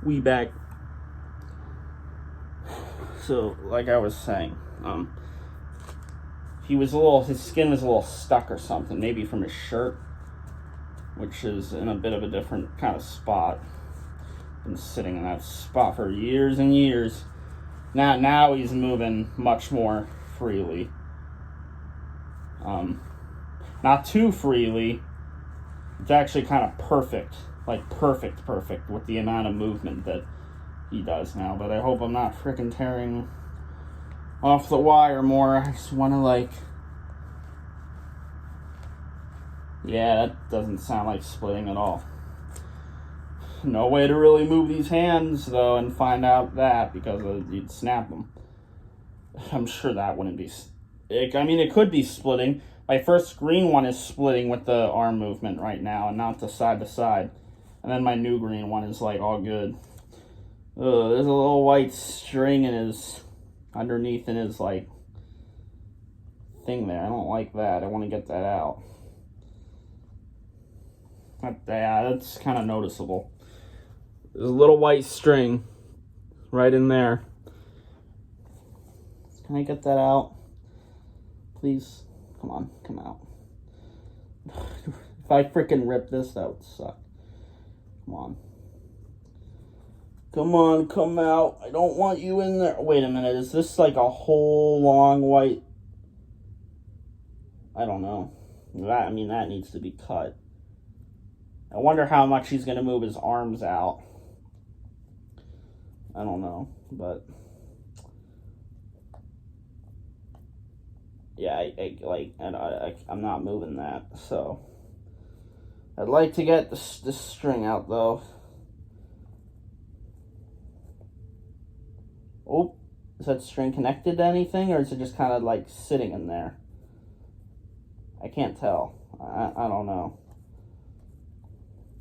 we back. So, like I was saying, his skin was a little stuck or something, maybe from his shirt, which is in a bit of a different kind of spot. Been sitting in that spot for years and years. Now he's moving much more freely. Not too freely. It's actually kind of perfect, like perfect with the amount of movement that he does now. But I hope I'm not freaking tearing off the wire more. I just want to yeah, that doesn't sound like splitting at all. No way to really move these hands though and find out that, because you'd snap them. I'm sure that wouldn't be. It could be splitting. My first green one is splitting with the arm movement right now, and not the side to side. And then my new green one is like all good. Ugh, there's a little white string underneath in his like thing there. I don't like that. I want to get that out. Yeah, that's kind of noticeable. There's a little white string right in there. Can I get that out? Please? Come on, come out. If I freaking rip this, that would suck. Come on. Come on, come out. I don't want you in there. Wait a minute, is this like a whole long white? I don't know. That needs to be cut. I wonder how much he's going to move his arms out. I don't know, but yeah, I'm not moving that. So I'd like to get this string out though. Oh, is that string connected to anything, or is it just kind of like sitting in there? I can't tell. I don't know.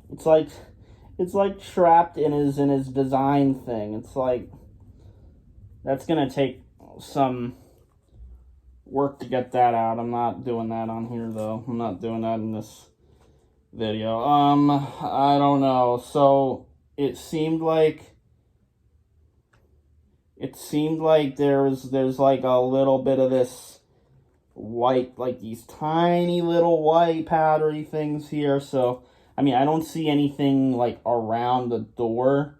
It's like trapped in his design thing. It's like that's gonna take some work to get that out. I'm not doing that on here though. I'm not doing that in this video. I don't know. So it seemed like there's like a little bit of this white, like these tiny little white powdery things here. So I don't see anything like around the door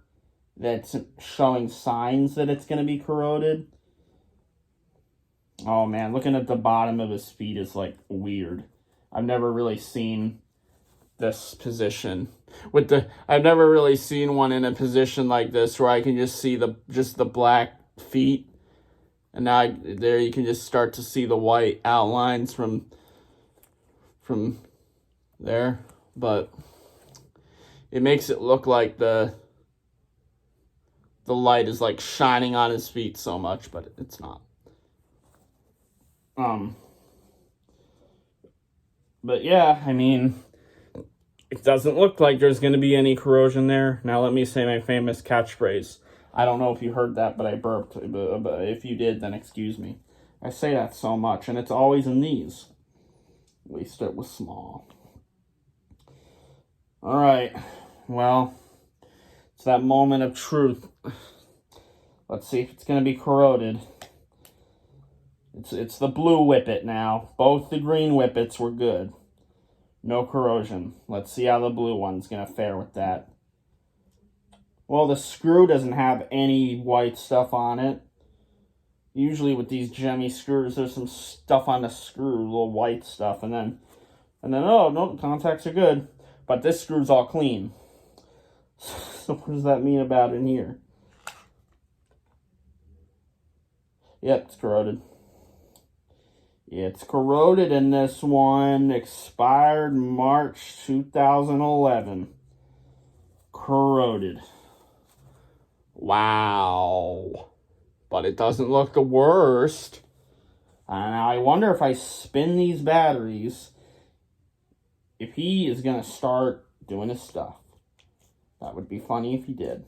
that's showing signs that it's going to be corroded. Oh man, looking at the bottom of his feet is like weird. I've never really seen this position I've never really seen one in a position like this where I can just see the black feet, and now there you can just start to see the white outlines from there, but it makes it look like the light is like shining on his feet so much, but it's not. But yeah, it doesn't look like there's going to be any corrosion there. Now let me say my famous catchphrase. I don't know if you heard that, but I burped. But if you did, then excuse me. I say that so much, and it's always in these. At least it was small. All right. Well, it's that moment of truth. Let's see if it's going to be corroded. It's the blue whippet now. Both the green whippets were good. No corrosion. Let's see how the blue one's going to fare with that. Well, the screw doesn't have any white stuff on it. Usually with these gemmy screws, there's some stuff on the screw, little white stuff, and then oh, no, the contacts are good. But this screw's all clean. So what does that mean about in here? Yep, it's corroded. It's corroded in this one. Expired March 2011. Corroded. Wow. But it doesn't look the worst. And I wonder if I spin these batteries, if he is going to start doing his stuff. That would be funny if he did.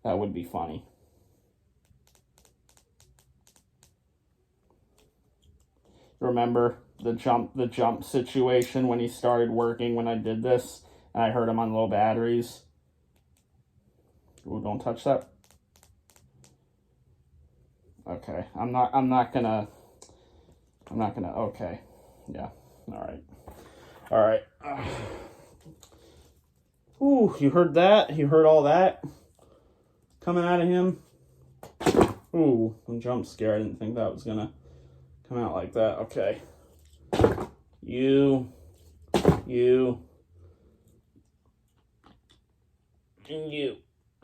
That would be funny. Remember the jump situation when he started working when I did this, and I heard him on low batteries. Ooh, don't touch that. Okay, I'm not gonna, okay. Yeah, all right. Ooh, you heard that? You heard all that coming out of him? Ooh, I'm jump scared. I didn't think that was gonna come out like that. Okay. You, and you.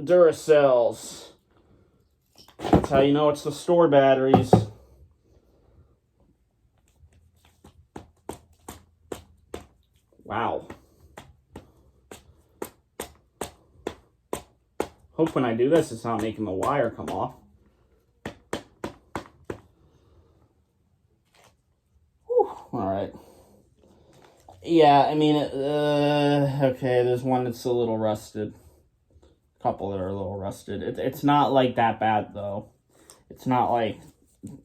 Duracells. That's how you know it's the store batteries. Wow. Hope when I do this, it's not making the wire come off. Whew. All right. Yeah, I mean, okay, there's one that's a little rusted. A couple that are a little rusted. It's not like that bad, though. It's not like,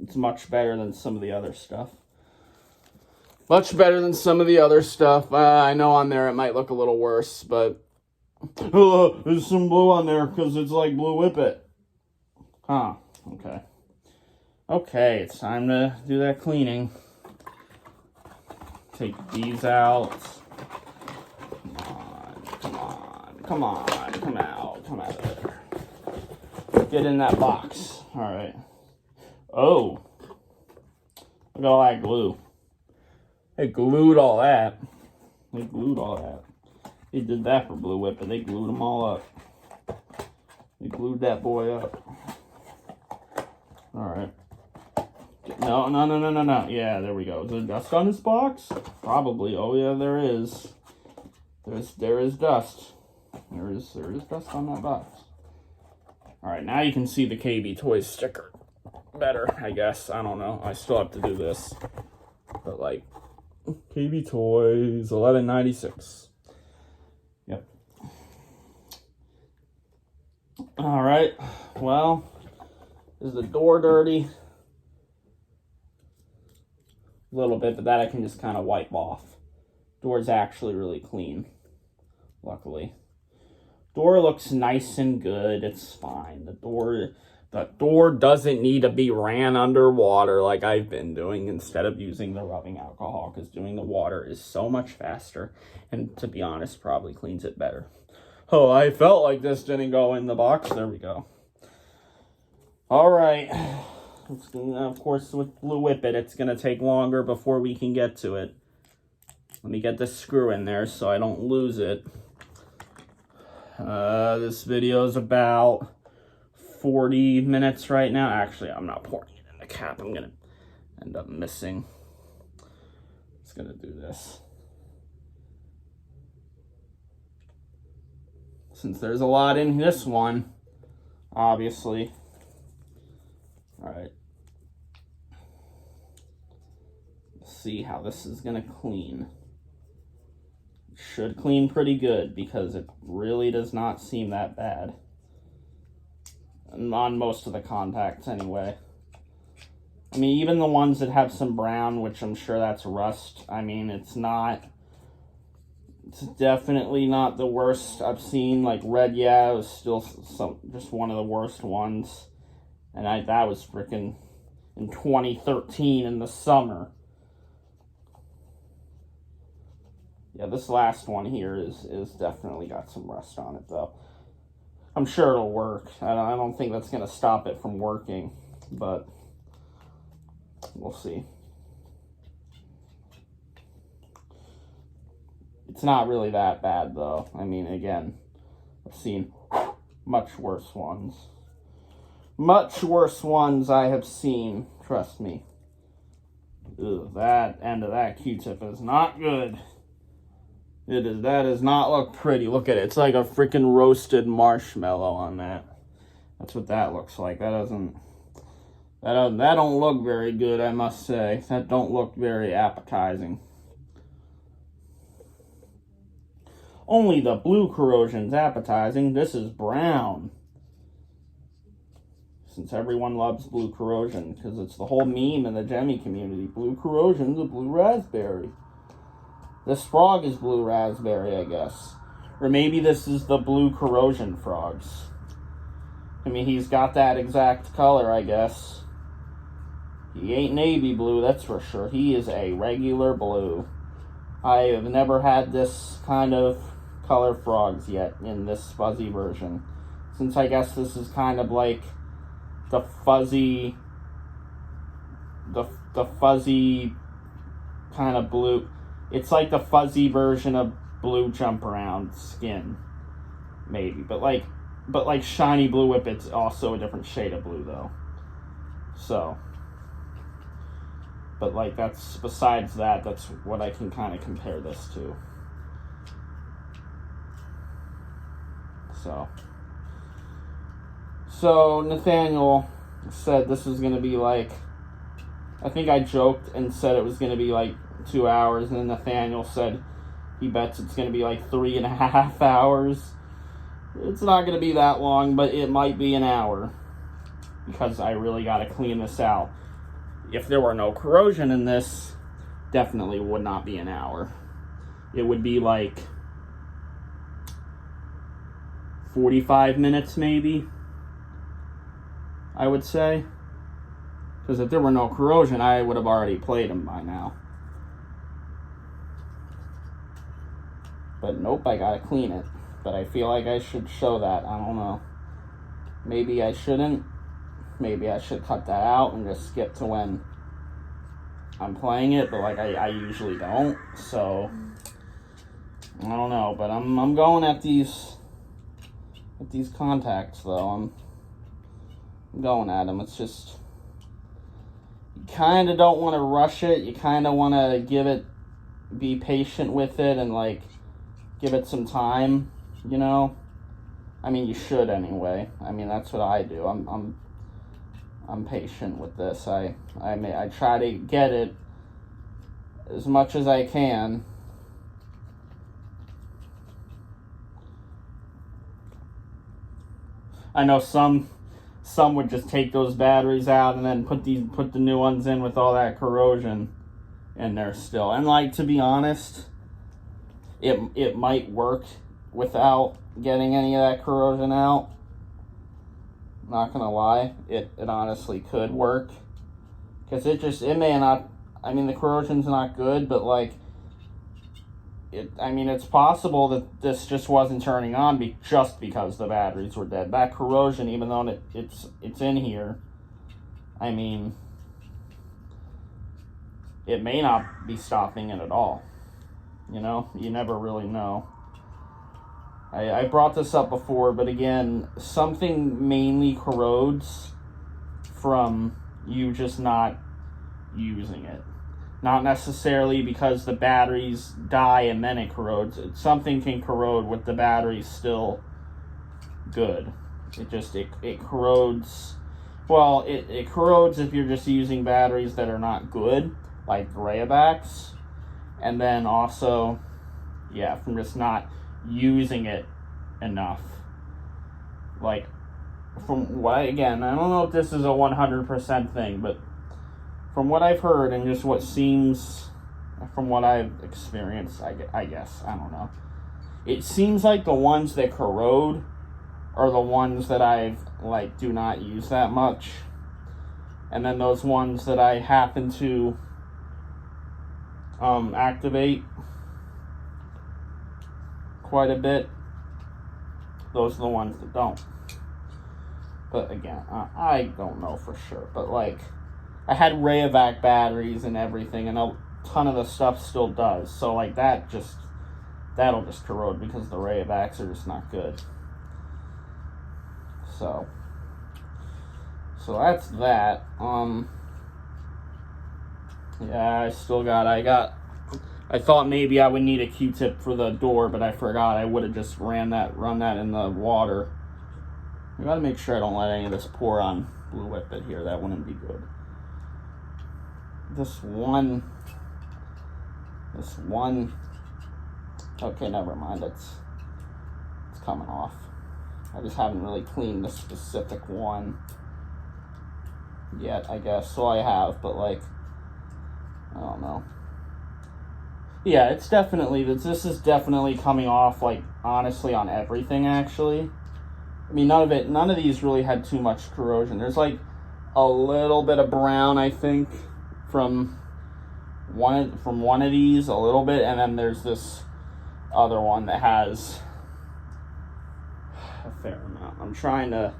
it's much better than some of the other stuff. Much better than some of the other stuff. I know on there it might look a little worse, but there's some blue on there because it's like Blue Whippet. Huh, okay. Okay, it's time to do that cleaning. Take these out. Come on, come out, come out of there. Get in that box. All right. Oh, look at all that glue. They glued all that. They glued all that. They did that for Blue Whip, and they glued them all up. They glued that boy up. All right. No. Yeah, there we go. Is there dust on this box? Probably. Oh yeah, there is. There is dust. There is dust on that box. All right, now you can see the KB Toys sticker better, I guess. I don't know. I still have to do this, but like KB Toys 1196. Yep. All right. Well, is the door dirty? A little bit, but that I can just kind of wipe off. Door's actually really clean, luckily. Door looks nice and good. It's fine. The door doesn't need to be ran underwater like I've been doing instead of using the rubbing alcohol, because doing the water is so much faster and, to be honest, probably cleans it better. Oh, I felt like this didn't go in the box. There we go. All right. Of course, with Blue Whippet, it's going to take longer before we can get to it. Let me get this screw in there so I don't lose it. This video is about 40 minutes right now. Actually, I'm not pouring it in the cap. I'm going to end up missing. Just going to do this. Since there's a lot in this one, obviously. All right. Let's see how this is going to clean. It should clean pretty good because it really does not seem that bad. On most of the contacts anyway. I mean, even the ones that have some brown, which I'm sure that's rust, I mean, it's definitely not the worst I've seen. Like red, yeah, it was still just one of the worst ones. And that was freaking in 2013 in the summer. Yeah, this last one here is definitely got some rust on it, though. I'm sure it'll work. I don't think that's going to stop it from working, but we'll see. It's not really that bad, though. I mean, again, I've seen much worse ones. Much worse ones I have seen, trust me. Ugh, that end of that Q-tip is not good. That does not look pretty. Look at it. It's like a freaking roasted marshmallow on that. That's what that looks like. That don't look very good, I must say. That don't look very appetizing. Only the blue corrosion's appetizing. This is brown. since everyone loves blue corrosion, because it's the whole meme in the Gemmy community. Blue corrosion's a blue raspberry. This frog is blue raspberry, I guess. Or maybe this is the blue corrosion Frogz. I mean, he's got that exact color, I guess. He ain't navy blue, that's for sure. He is a regular blue. I have never had this kind of color Frogz yet in this fuzzy version. Since I guess this is kind of like the fuzzy kind of blue. It's like the fuzzy version of blue jump around skin, maybe. But like shiny blue whippet's also a different shade of blue though. So, but like that's besides that, that's what I can kind of compare this to. So Nathaniel said this is going to be like, I think I joked and said it was going to be like 2 hours, and then Nathaniel said he bets it's going to be like 3.5 hours. It's not going to be that long, but it might be an hour, because I really got to clean this out. If there were no corrosion in this, definitely would not be an hour. It would be like 45 minutes maybe, I would say. Because if there were no corrosion, I would have already played them by now. But nope, I gotta clean it. But I feel like I should show that. I don't know. Maybe I shouldn't. Maybe I should cut that out and just skip to when I'm playing it. But like I usually don't. So I don't know. But I'm going at these contacts though. I'm going at them. It's just, you kind of don't want to rush it. You kind of want to be patient with it and like give it some time, you know. I mean, you should anyway. I mean, that's what I do. I'm patient with this. I try to get it as much as I can. I know some would just take those batteries out and then put the new ones in with all that corrosion in there still. And like, to be honest, it might work without getting any of that corrosion out. Not gonna lie, it honestly could work, because it may not. I mean, the corrosion's not good, but like it's possible that this just wasn't turning on just because the batteries were dead. That corrosion, even though it's in here, I mean, it may not be stopping it at all. You know, you never really know. I brought this up before, but again, something mainly corrodes from you just not using it. Not necessarily because the batteries die and then it corrodes. Something can corrode with the batteries still good. It corrodes. Well, it corrodes if you're just using batteries that are not good, like Rayabacks. And then also, yeah, from just not using it enough. Like, from what, again, I don't know if this is a 100% thing, but from what I've heard and just what seems, from what I've experienced, I guess, I don't know. It seems like the ones that corrode are the ones that do not use that much. And then those ones that I happen to activate quite a bit, those are the ones that don't. But again, I don't know for sure. But like, I had Rayovac batteries and everything, and a ton of the stuff still does. So like that'll just corrode because the Rayovacs are just not good. So that's that. Yeah, I thought maybe I would need a Q-tip for the door, but I forgot. I would have just run that in the water. I gotta make sure I don't let any of this pour on Blue Whippet here. That wouldn't be good. This one, okay, never mind, it's coming off. I just haven't really cleaned this specific one. yet, I guess. So I have, but like, I don't know. Yeah, it's definitely, this is definitely coming off, like, honestly, on everything, actually. I mean, none of these really had too much corrosion. There's, like, a little bit of brown, I think, from one of these, a little bit, and then there's this other one that has a fair amount. I'm trying to,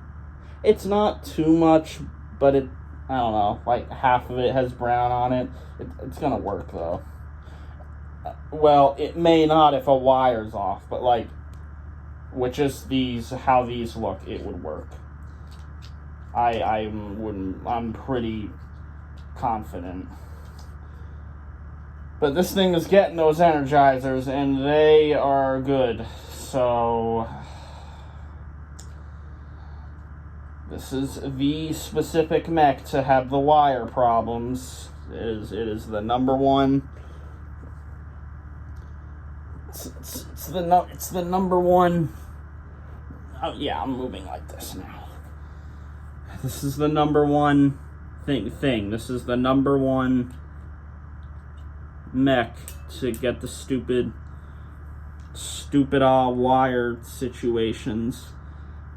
it's not too much, but it, I don't know, like, half of it has brown on it. It's gonna work, though. Well, it may not if a wire's off, but like, with just these, how these look, it would work. I'm pretty confident. But this thing is getting those energizers, and they are good. So, this is the specific mech to have the wire problems. It is the number one. It's the number one. Oh yeah, I'm moving like this now. This is the number one thing. This is the number one mech to get the stupid wire situations.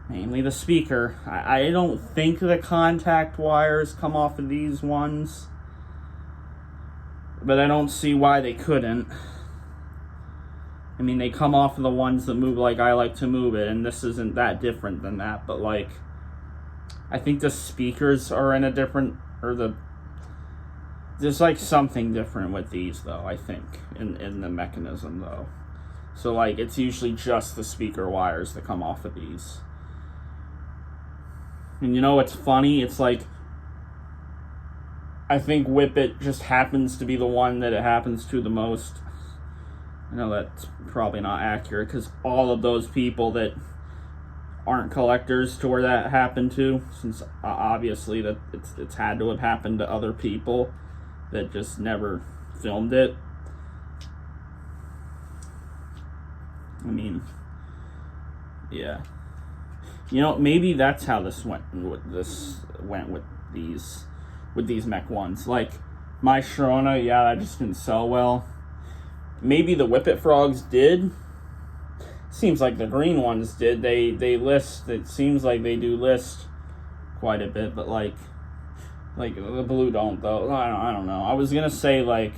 Mainly the speaker. I don't think the contact wires come off of these ones, but I don't see why they couldn't. I mean, they come off of the ones that move like I like to move it, and this isn't that different than that, but like, I think the speakers are in a different, there's like something different with these, though, I think, in the mechanism, though. So like, it's usually just the speaker wires that come off of these. And you know what's funny? It's like, I think Whippet just happens to be the one that it happens to the most. I know that's probably not accurate, because all of those people that aren't collectors to where that happened to, since obviously that it's had to have happened to other people that just never filmed it. I mean, yeah. You know, maybe that's how this went with these mech ones. Like, my Sharona, yeah, that just didn't sell well. Maybe the Whippet Frogz did. Seems like the green ones did. They list. It seems like they do list quite a bit, but like the blue don't, though. I don't know. I was gonna say, like,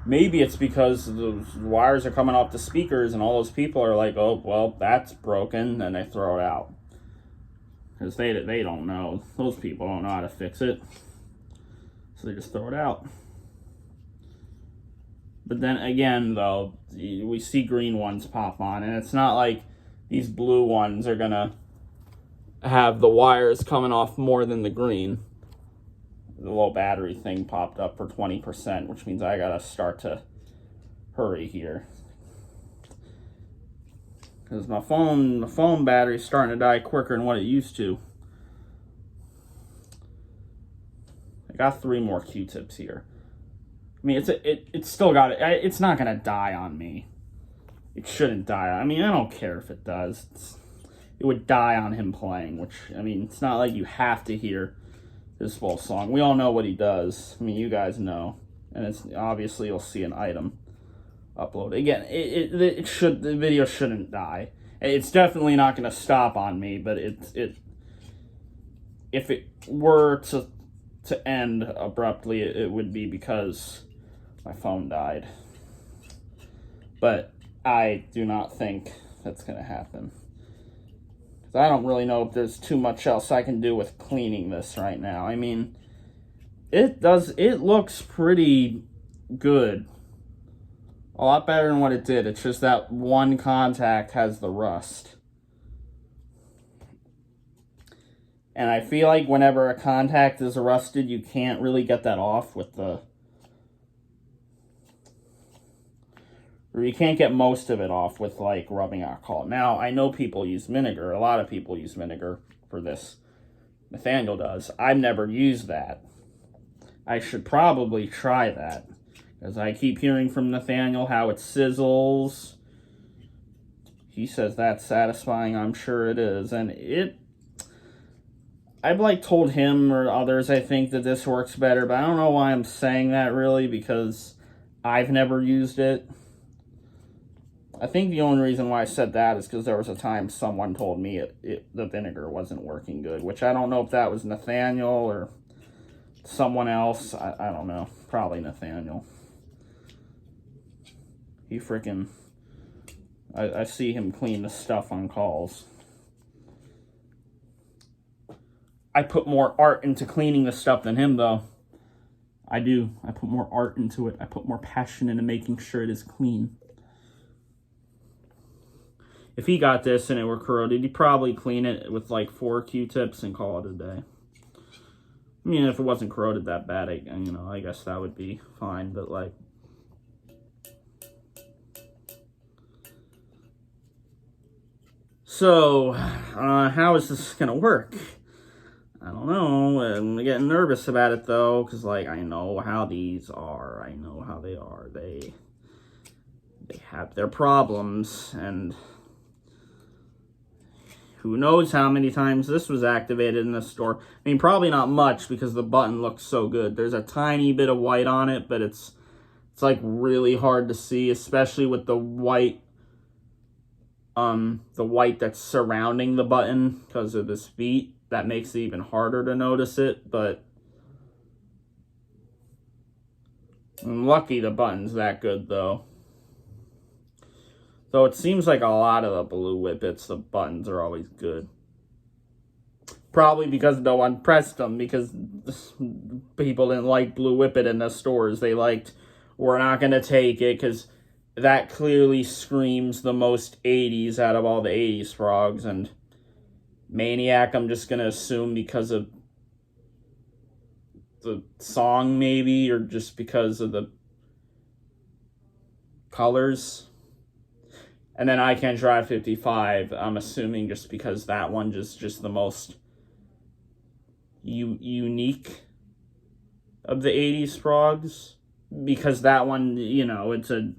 maybe it's because those wires are coming off the speakers, and all those people are like, oh well, that's broken, and they throw it out, because they don't know. Those people don't know how to fix it, so they just throw it out. But then again, though, we see green ones pop on, and it's not like these blue ones are gonna have the wires coming off more than the green. The low battery thing popped up for 20%, which means I gotta start to hurry here, because my phone battery's starting to die quicker than what it used to. I got 3 more Q-tips here. I mean, it's still got it. It's not gonna die on me. It shouldn't die. I mean, I don't care if it does. It would die on him playing, which, I mean, it's not like you have to hear his full song. We all know what he does. I mean, you guys know, and it's obviously you'll see an item upload again. The video shouldn't die. It's definitely not gonna stop on me, but if it were to end abruptly, it would be because my phone died. But I do not think that's going to happen. I don't really know if there's too much else I can do with cleaning this right now. I mean, it looks pretty good. A lot better than what it did. It's just that one contact has the rust. And I feel like whenever a contact is rusted, you can't really get that off with or you can't get most of it off with, like, rubbing alcohol. Now, I know people use vinegar. A lot of people use vinegar for this. Nathaniel does. I've never used that. I should probably try that, because I keep hearing from Nathaniel how it sizzles. He says that's satisfying. I'm sure it is. And I've like told him or others, I think, that this works better, but I don't know why I'm saying that really, because I've never used it. I think the only reason why I said that is because there was a time someone told me the vinegar wasn't working good, which I don't know if that was Nathaniel or someone else. I don't know. Probably Nathaniel. He freaking... I see him clean the stuff on calls. I put more art into cleaning the stuff than him, though. I do. I put more art into it. I put more passion into making sure it is clean. If he got this and it were corroded, he'd probably clean it with like 4 Q-tips and call it a day. I mean, if it wasn't corroded that bad, I guess that would be fine, but like... So, how is this gonna work? I don't know. I'm getting nervous about it, though, because, like, I know how these are. I know how they are. They have their problems, and who knows how many times this was activated in the store. I mean, probably not much, because the button looks so good. There's a tiny bit of white on it, but it's like, really hard to see, especially with the white that's surrounding the button because of his feet. That makes it even harder to notice it, but I'm lucky the button's that good, though. Though it seems like a lot of the blue whippets, the buttons are always good. Probably because no one pressed them, because people didn't like blue whippet in the stores. They liked, we're not going to take it, because that clearly screams the most 80s out of all the 80s Frogz, and Maniac, I'm just going to assume because of the song, maybe, or just because of the colors. And then I Can't Drive 55, I'm assuming just because that one just the most unique of the 80s Frogz. Because that one, it's a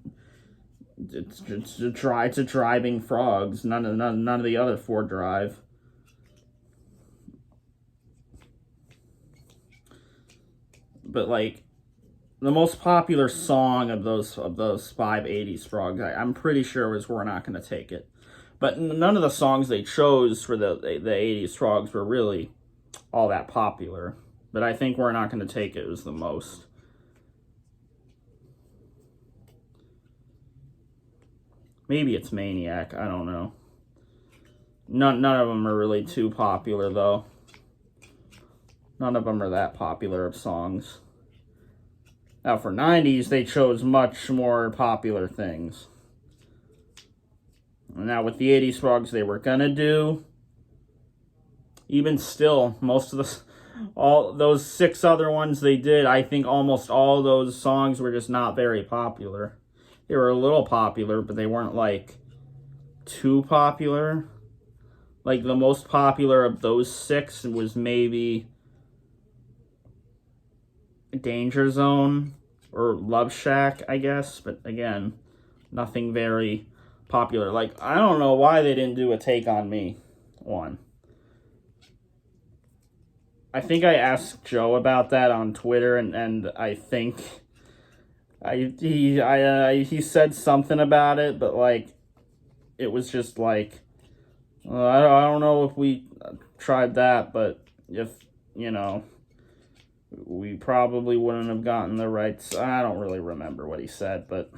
driving Frogz. None of the other 4 drive. But, like, the most popular song of those 5 80s Frogz, I'm pretty sure was We're Not Gonna Take It. But none of the songs they chose for the 80s Frogz were really all that popular. But I think We're Not Gonna Take It was the most. Maybe it's Maniac, I don't know. None of them are really too popular, though. None of them are that popular of songs. Now, for 90s, they chose much more popular things. Now, with the 80s Frogz they were gonna do, even still, most of all those 6 other ones they did, I think almost all those songs were just not very popular. They were a little popular, but they weren't, like, too popular. Like, the most popular of those 6 was maybe Danger Zone or Love Shack, I guess. But, again, nothing very popular. Like, I don't know why they didn't do a Take On Me one. I think I asked Joe about that on Twitter, and I think he said something about it, but, like, it was just like, I don't know if we tried that, but if, we probably wouldn't have gotten the rights. I don't really remember what he said, but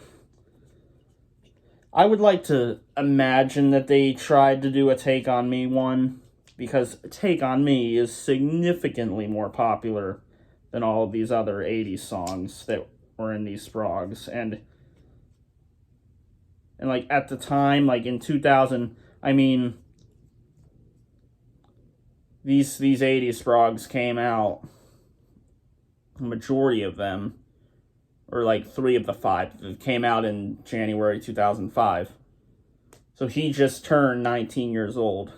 I would like to imagine that they tried to do a Take On Me one, because Take On Me is significantly more popular than all of these other 80s songs that were in these Frogz. And like, at the time, like, in 2000, I mean, these 80s Frogz came out, the majority of them, or like 3 of the 5, came out in January 2005. So he just turned 19 years old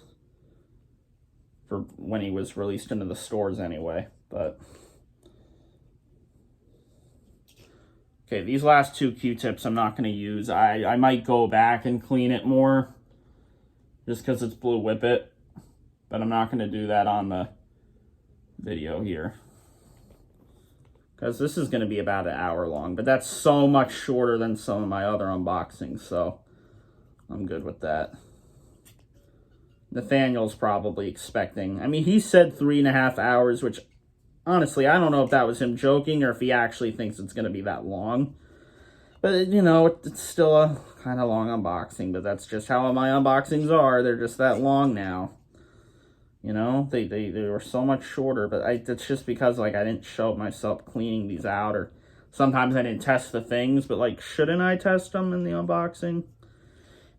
for when he was released into the stores anyway. But okay, these last 2 Q-tips I'm not going to use. I might go back and clean it more just because it's blue whippet, but I'm not going to do that on the video here. Because this is going to be about an hour long, but that's so much shorter than some of my other unboxings, so I'm good with that. Nathaniel's probably expecting, I mean, he said 3.5 hours, which honestly, I don't know if that was him joking or if he actually thinks it's going to be that long. But, you know, it's still a kind of long unboxing, but that's just how my unboxings are. They're just that long now. You know, they were so much shorter, but it's just because, like, I didn't show myself cleaning these out, or sometimes I didn't test the things, but, like, shouldn't I test them in the unboxing?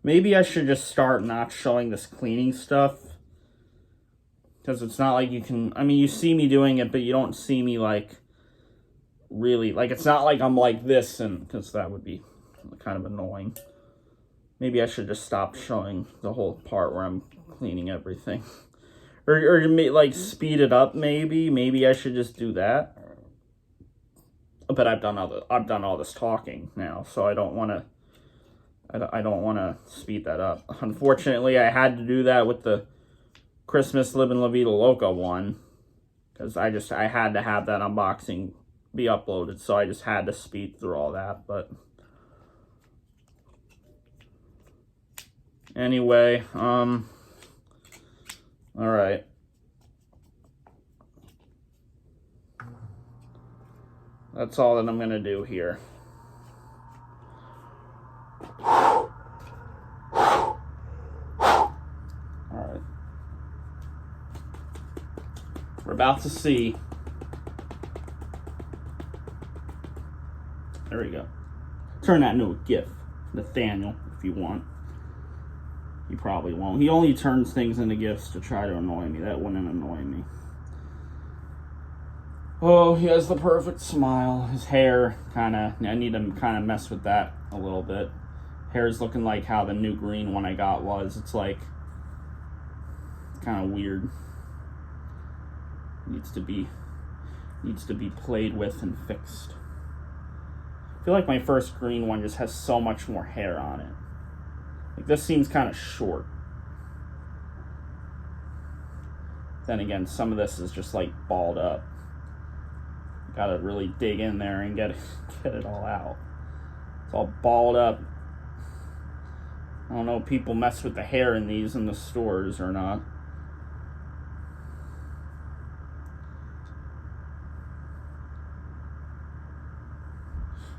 Maybe I should just start not showing this cleaning stuff, because it's not like you can, I mean, you see me doing it, but you don't see me, like, really, like, it's not like I'm like this, and, because that would be kind of annoying. Maybe I should just stop showing the whole part where I'm cleaning everything. Or like, speed it up, maybe. Maybe I should just do that. But I've done all this talking now, so I don't want to speed that up. Unfortunately, I had to do that with the Christmas Livin' La Vida Loca one, because I had to have that unboxing be uploaded, so I just had to speed through all that. But anyway, all right. That's all that I'm going to do here. All right. We're about to see. There we go. Turn that into a GIF, Nathaniel, if you want. He probably won't. He only turns things into GIFs to try to annoy me. That wouldn't annoy me. Oh, he has the perfect smile. His hair, I need to kind of mess with that a little bit. Hair's looking like how the new green one I got was. It's like, kind of weird. Needs to be played with and fixed. I feel like my first green one just has so much more hair on it. Like, this seems kind of short. Then again, some of this is just like balled up. Gotta really dig in there and get it all out. It's all balled up. I don't know if people mess with the hair in these in the stores or not.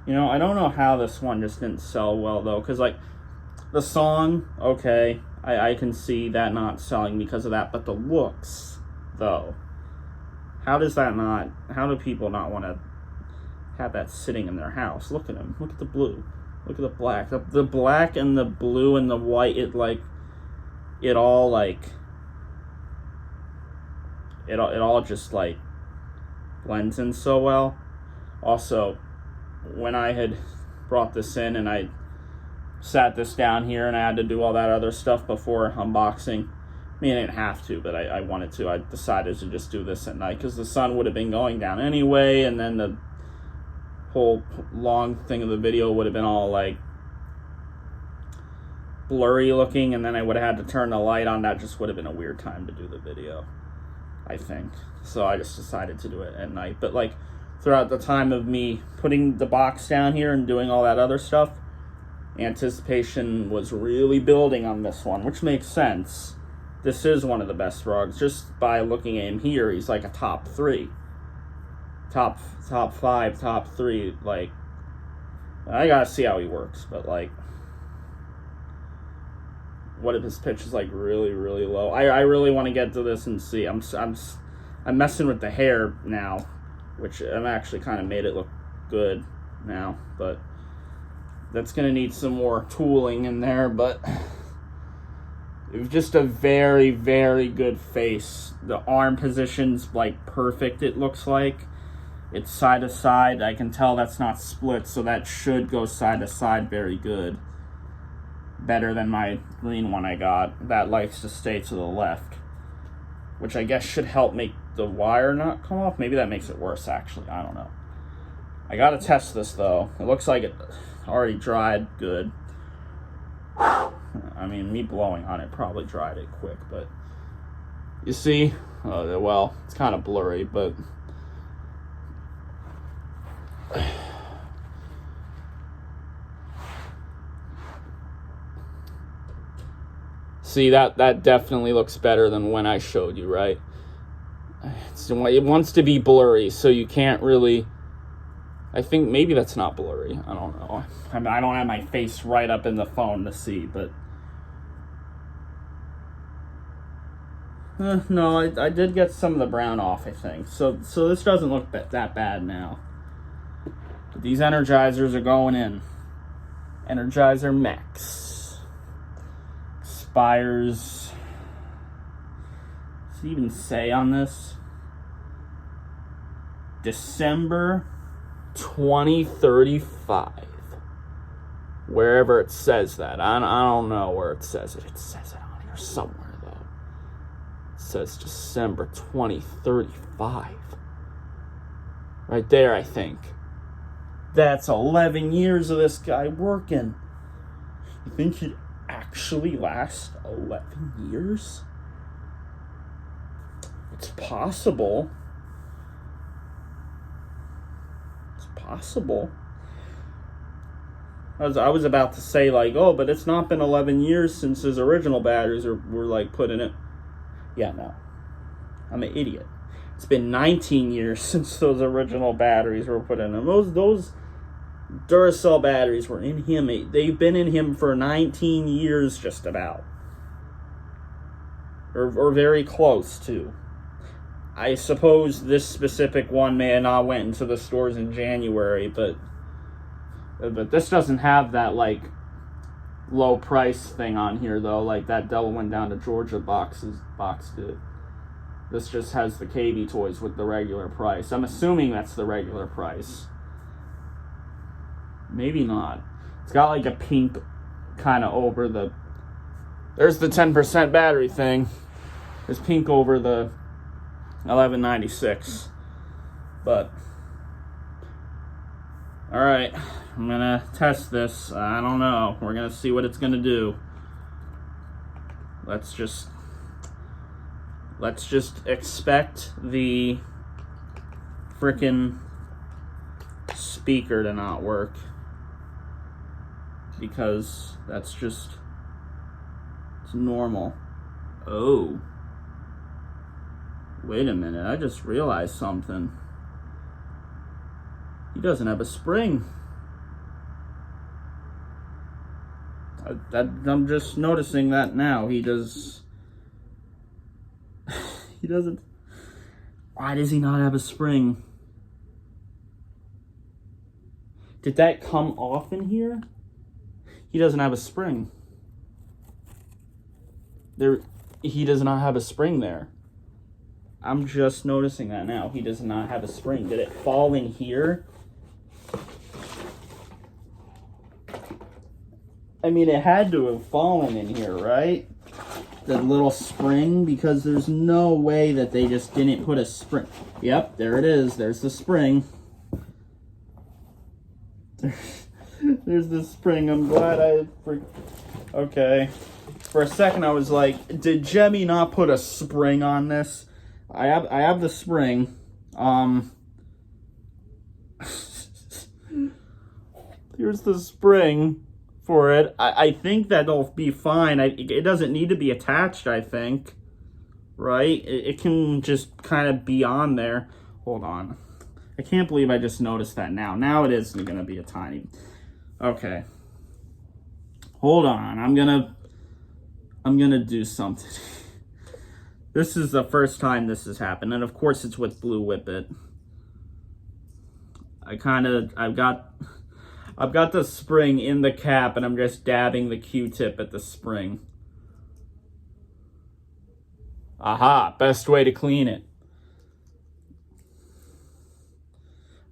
You know, I don't know how this one just didn't sell well, though, because, like, the song, okay, I can see that not selling because of that, but the looks, though, how do people not want to have that sitting in their house? Look at them. Look at the blue. Look at the black. The black and the blue and the white, it all just, like, blends in so well. Also, when I had brought this in and I sat this down here and I had to do all that other stuff before unboxing, I mean, I didn't have to, but I wanted to. I decided to just do this at night because the sun would have been going down anyway, and then the whole long thing of the video would have been all, like, blurry looking, and then I would have had to turn the light on. That just would have been a weird time to do the video, I think. So I just decided to do it at night. But, like, throughout the time of me putting the box down here and doing all that other stuff, anticipation was really building on this one, which makes sense. This is one of the best Frogz. Just by looking at him here, he's like a top 3. Top 5, top 3. Like, I gotta see how he works, but, like, what if his pitch is, like, really, really low? I really want to get to this and see. I'm messing with the hair now, which I've actually kind of made it look good now, but that's going to need some more tooling in there. But it was just a very, very good face. The arm position's, like, perfect, it looks like. It's side to side. I can tell that's not split, so that should go side to side very good. Better than my green one I got. That likes to stay to the left, which I guess should help make the wire not come off. Maybe that makes it worse, actually. I don't know. I gotta test this, though. It looks like it already dried good. I mean, me blowing on it probably dried it quick, but you see, Well, it's kind of blurry, but see, that definitely looks better than when I showed you, right? It wants to be blurry, so you can't really... I think maybe that's not blurry. I don't know. I mean, I don't have my face right up in the phone to see, but... no, I did get some of the brown off, I think. So this doesn't look that bad now. But these Energizers are going in. Energizer Max. Expires... Does it even say on this? December 2035. Wherever it says that. I don't know where it says it. It says it on here somewhere, though. It says December 2035. Right there, I think. That's 11 years of this guy working. You think he'd actually last 11 years? It's possible. It's possible. I was about to say, like, oh, but it's not been 11 years since his original batteries were like, put in it. Yeah, no. I'm an idiot. It's been 19 years since those original batteries were put in him. Those Duracell batteries were in him. They've been in him for 19 years, just about. Or very close, to. I suppose this specific one may have not went into the stores in January, but this doesn't have that, like, low price thing on here, though, like that Devil Went Down to Georgia box did. This just has the KB toys with the regular price. I'm assuming that's the regular price. Maybe not. It's got, like, a pink kind of over the... There's the 10% battery thing. There's pink over the 1196. But... Alright, I'm gonna test this. I don't know. We're gonna see what it's gonna do. Let's just expect the frickin' speaker to not work. Because that's just... It's normal. Oh. Wait a minute, I just realized something. He doesn't have a spring. I'm just noticing that now. He doesn't... Why does he not have a spring? Did that come off in here? He doesn't have a spring. He does not have a spring there. I'm just noticing that now. He does not have a spring. Did it fall in here? I mean, it had to have fallen in here, right? The little spring, because there's no way that they just didn't put a spring. Yep, there it is. There's the spring. There's the spring. I'm glad okay. For a second, I was like, did Jemmy not put a spring on this? I have the spring. Here's the spring for it. I think that'll be fine. It doesn't need to be attached, I think. Right? It can just kind of be on there. Hold on. I can't believe I just noticed that now. Now it is going to be a tiny... Okay. Hold on. I'm gonna do something. This is the first time this has happened, and of course it's with Blue Whippet. I've got the spring in the cap, and I'm just dabbing the Q-tip at the spring. Aha, best way to clean it.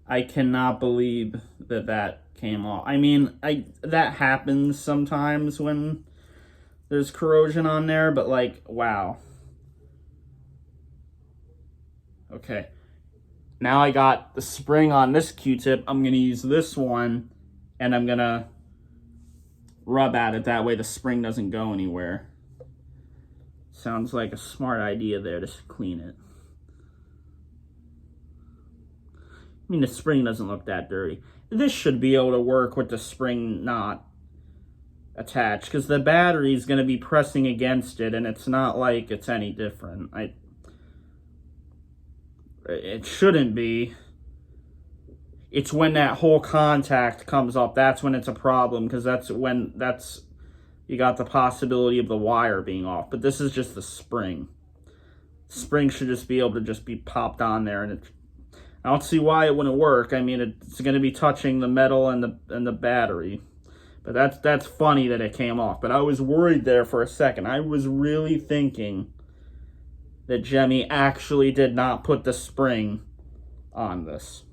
I cannot believe that came off. I mean, that happens sometimes when there's corrosion on there, but like, wow. Okay. Now I got the spring on this Q-tip. I'm going to use this one, and I'm going to rub at it. That way the spring doesn't go anywhere. Sounds like a smart idea there to clean it. I mean, the spring doesn't look that dirty. This should be able to work with the spring not attached, because the battery is going to be pressing against it, and it's not like it's any different. It shouldn't be. It's when that whole contact comes up, that's when it's a problem, because you got the possibility of the wire being off. But this is just the spring. Spring should just be able to just be popped on there, and I don't see why it wouldn't work. I mean, it's going to be touching the metal and the battery. But that's funny that it came off. But I was worried there for a second. I was really thinking that Jemmy actually did not put the spring on this.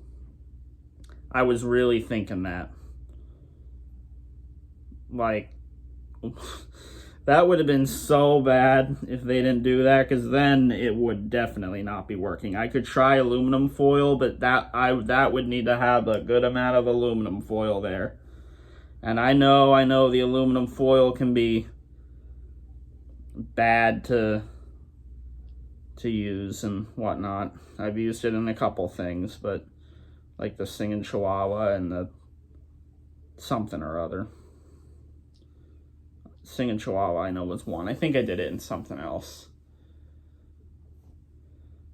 I was really thinking that. Like, that would have been so bad if they didn't do that, because then it would definitely not be working. I could try aluminum foil, but that would need to have a good amount of aluminum foil there. And I know the aluminum foil can be bad to use and whatnot. I've used it in a couple things, but like the Singing Chihuahua and the something or other. Singing Chihuahua, I know, was one. I think I did it in something else.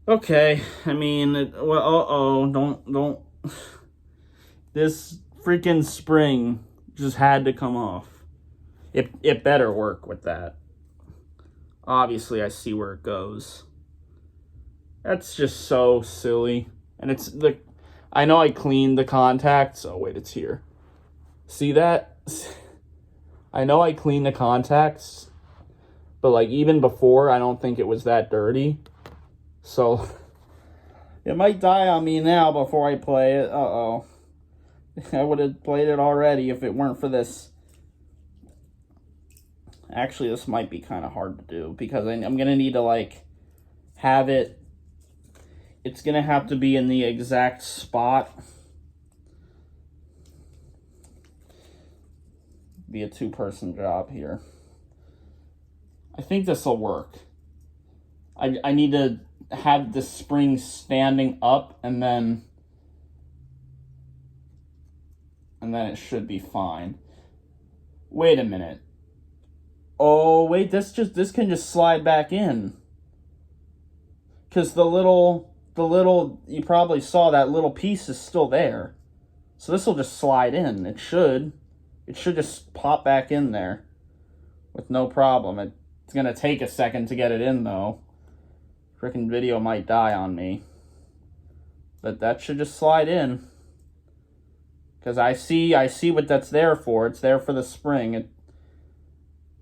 Okay, I mean, don't. This freaking spring just had to come off. It better work with that. Obviously, I see where it goes. That's just so silly. And I know I cleaned the contacts. Oh, wait, it's here. See that? I know I cleaned the contacts, but like even before, I don't think it was that dirty. So it might die on me now before I play it. Uh-oh. I would have played it already if it weren't for this. Actually, this might be kind of hard to do, because I'm going to need to like have it. It's going to have to be in the exact spot. Be a two-person job here. I think this will work. I need to have the spring standing up, and then it should be fine. Wait a minute. Oh, wait, this can just slide back in. Because the little, you probably saw that little piece is still there. So this will just slide in. It should just pop back in there with no problem. It's going to take a second to get it in, though. Frickin' video might die on me. But that should just slide in. Because I see what that's there for. It's there for the spring.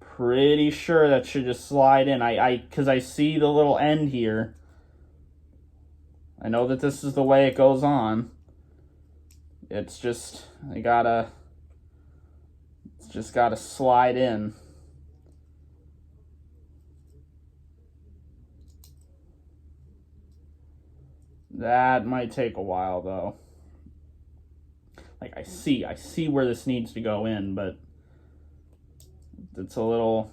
Pretty sure that should just slide in. Because I see the little end here. I know that this is the way it goes on. It's just gotta slide in. That might take a while, though. Like, I see where this needs to go in, but it's a little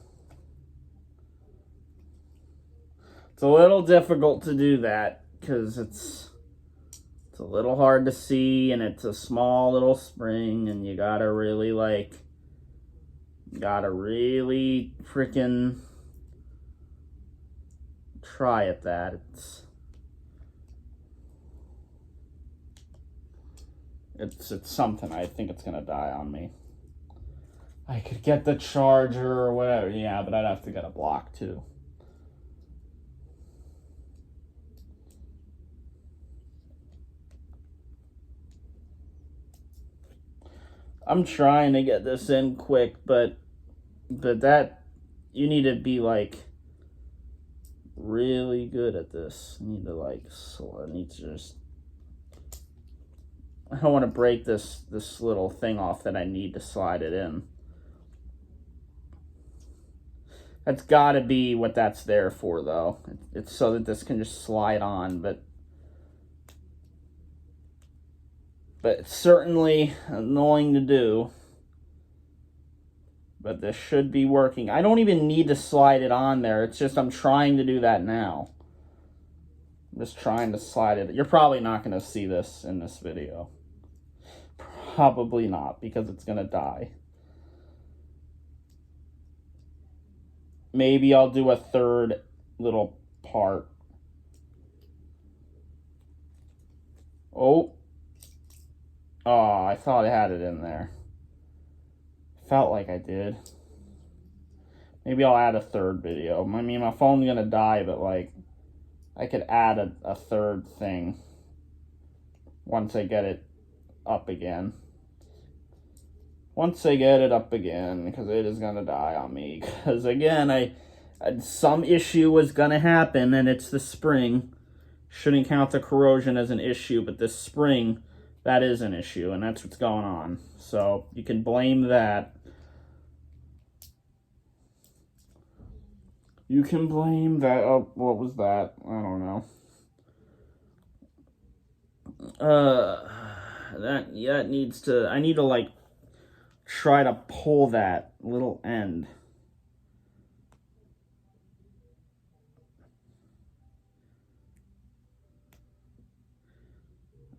difficult to do that, because it's a little hard to see, and it's a small little spring, and you gotta really freaking try at that. It's something. I think it's gonna die on me. I could get the charger or whatever, yeah, but I'd have to get a block too. I'm trying to get this in quick, but that, you need to be like really good at this. You need to just, I don't want to break this little thing off that I need to slide it in. That's got to be what that's there for, though. It's so that this can just slide on, but it's certainly annoying to do. But this should be working. I don't even need to slide it on there. It's just I'm trying to do that now. I'm just trying to slide it. You're probably not going to see this in this video. Probably not, because it's going to die. Maybe I'll do a third little part. Oh. Oh, I thought I had it in there. Felt like I did. Maybe I'll add a third video. I mean, my phone's going to die, but, like, I could add a third thing once I get it up again. Once I get it up again, because it is going to die on me. Because, again, some issue was going to happen, and it's the spring. Shouldn't count the corrosion as an issue, but this spring, that is an issue, and that's what's going on. So you can blame that. You can blame that. Oh, what was that? I don't know. That needs to, I need to, like, try to pull that little end.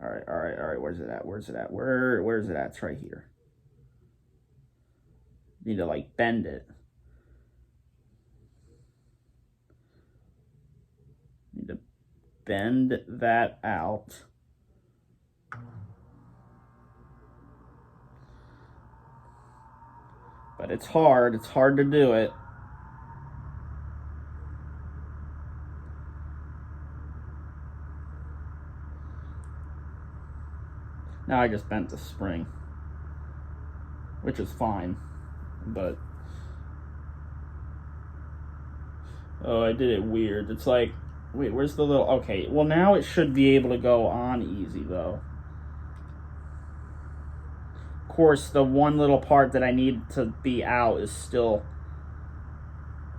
All right. Where's it at? Where's it at? It's right here. Need to, like, bend it. Need to bend that out. But it's hard. It's hard to do it. Now I just bent the spring, which is fine, but oh, I did it weird. It's like, wait, where's the little, okay, well now it should be able to go on easy though. Of course, the one little part that I need to be out is still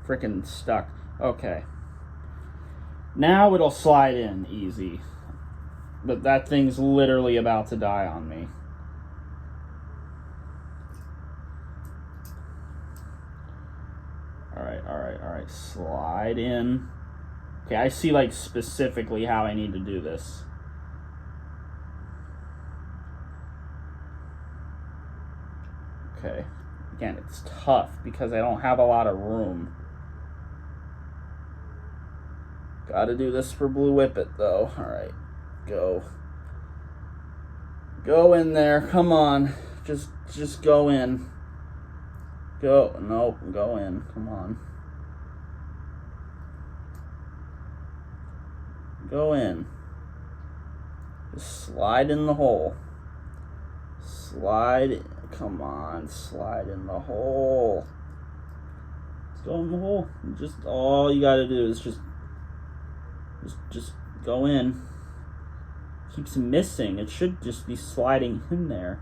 freaking stuck. Okay. Now it'll slide in easy. But that thing's literally about to die on me. Alright. Slide in. Okay, I see, like, specifically how I need to do this. Okay. Again, it's tough because I don't have a lot of room. Gotta do this for Blue Whippet, though. Alright. Go in there. Come on. Just go in. Nope, go in. Come on. Go in. Just slide in the hole. Come on, slide in the hole. Let's go in the hole. Just all you gotta do is just go in. Keeps missing. It should just be sliding in there.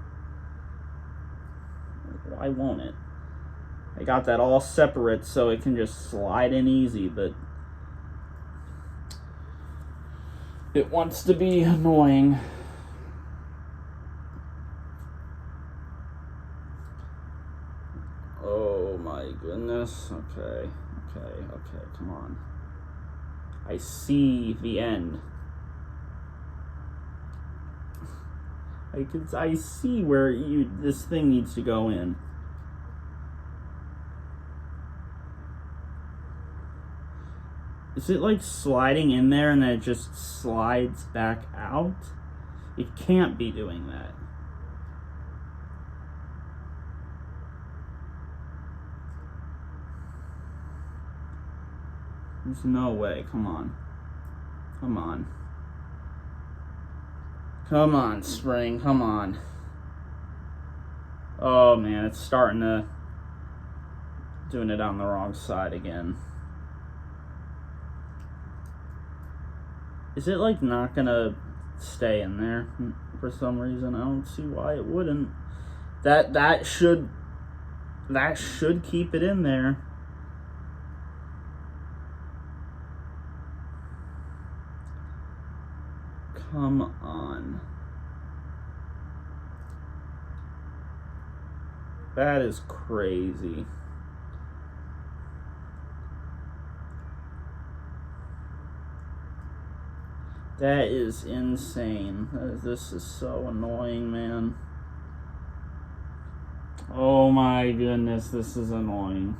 Why won't it? I got that all separate so it can just slide in easy, but it wants to be annoying. Oh my goodness. Okay, come on. I see the end. I see where this thing needs to go in. Is it like sliding in there and then it just slides back out? It can't be doing that. There's no way. Come on, spring, come on. Oh man, it's starting to doing it on the wrong side again. Is it like not gonna stay in there for some reason? I don't see why it wouldn't. That should keep it in there. Come on. That is crazy. That is insane. This is so annoying, man. Oh my goodness, this is annoying.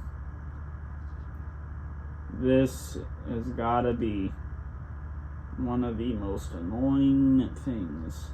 This has gotta be one of the most annoying things.